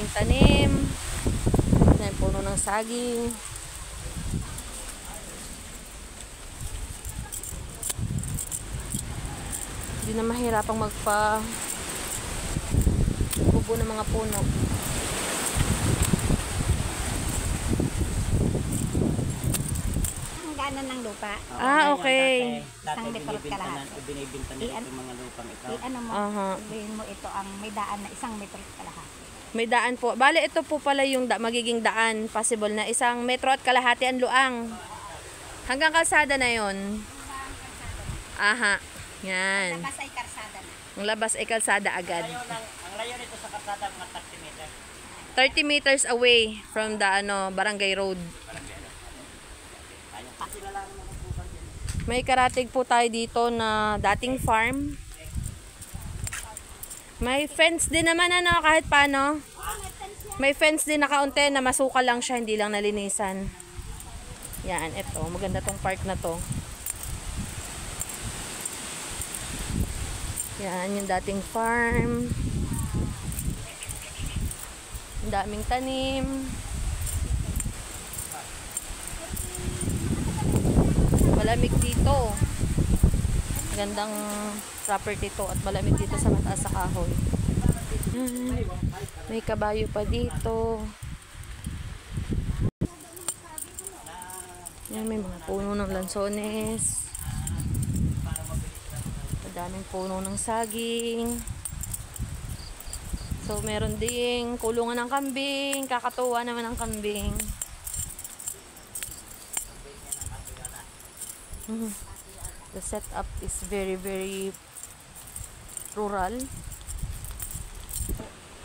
daming tanim. Yan, puno ng saging. Hindi na mahirapang bubo ng mga puno. Hangganan ng lupa. Okay. Isang metrot kalahati. Binibinta nila yung mga lupang ito. Ano mo, sabihin mo ito ang may daan na isang metrot kalahati. May daan po. Bale, ito po pala yung magiging daan. Possible na 1 metro at kalahati ang luang. Hanggang kalsada na yon. Aha. Yan. Labas ay karsada na. Ang labas ay kalsada agad. Ang layo nito sa kalsada mga 30 meters. 30 meters away from the barangay road. May karatig po tayo dito na dating farm. May fence din naman kahit paano. May fence din na kaunti na masukal lang siya, hindi lang nalinisan. Yan, ito. Maganda tong park na to. Yan, yung dating farm. Ang daming tanim. Malamig dito. Magandang property to at malamig dito sa mataas sa kahoy. May kabayo pa dito. Yan, may mga puno ng lansones. Madaming puno ng saging. So, meron ding kulungan ng kambing. Kakatuwa naman ang kambing. The setup is very, very rural.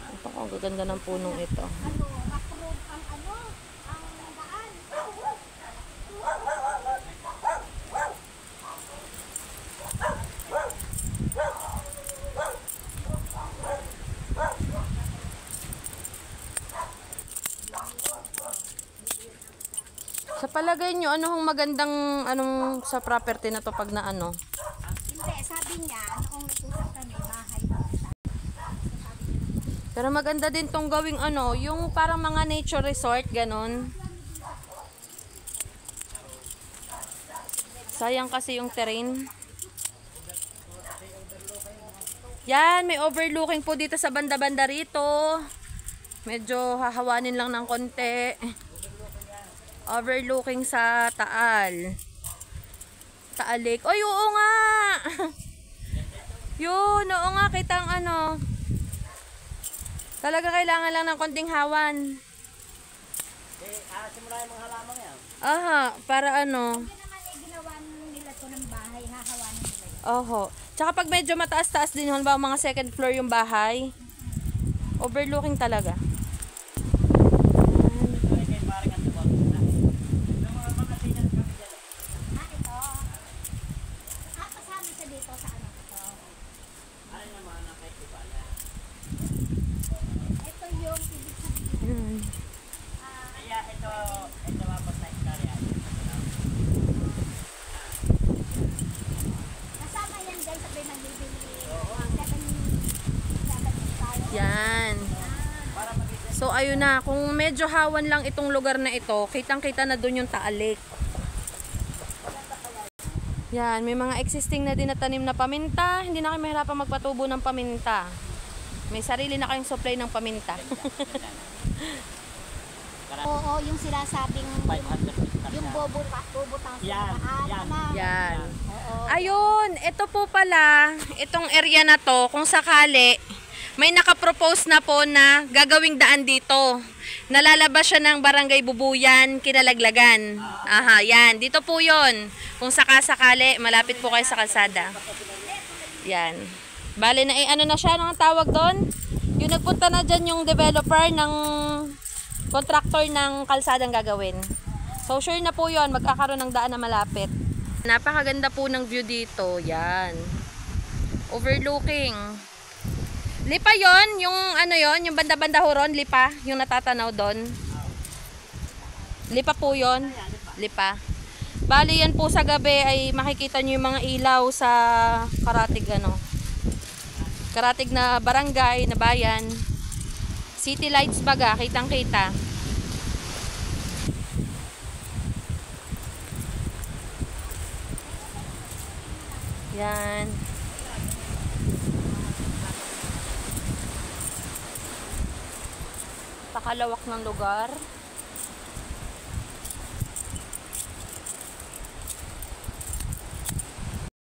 Ito ko, ang gaganda ng punong ito. Sa palagay nyo, anong magandang sa property na to pag na Hindi, sabi niya, noong nag-usap kami, bahay. Pero maganda din tong gawing yung parang mga nature resort, ganon. Sayang kasi yung terrain. Yan, may overlooking po dito sa banda-banda rito. Medyo hahawanin lang ng konti. Overlooking sa Taal. Taal Lake. Oy, oo nga! Yun, oo nga, kitang talaga kailangan lang ng konting hawan. Simula yung mga halamang yan. Aha, para Hindi naman ginawa nila to ng bahay, hahawanin nila. Oho. Tsaka pag medyo mataas-taas din, halimbawa mga second floor yung bahay, overlooking talaga. Yan. So ayun na, kung medyo hawan lang itong lugar na ito, kitang-kita na doon yung Taal Lake. Yan, may mga existing na din na tanim na paminta. Hindi na kayo mahirapan magpatubo ng paminta. May sarili na kayong supply ng paminta. Oo, yung sila sabing 500 yung bobo tang yan. Yan. Oo. Ayun, ito po pala, itong area na to, kung sakali, may nakapropose na po na gagawing daan dito. Nalalabas siya ng Barangay Bubuyan, Kinalaglagan. Aha, yan. Dito po yon. Kung sakasakali, malapit po kayo sa kalsada. Yan. Bale na na siya, anong tawag doon? Yung nagpunta na dyan yung developer ng contractor ng kalsadang gagawin. So sure na po yon, magkakaroon ng daan na malapit. Napakaganda po ng view dito. Yan. Overlooking. Lipa yon, yung yung banda-banda horon, lipa, yung natatanaw doon. Lipa po yon, lipa. Bali yan po sa gabi ay makikita nyo yung mga ilaw sa karatig karatig na barangay, na bayan. City lights baga, kitang-kita. Yan. Pakalawak ng lugar.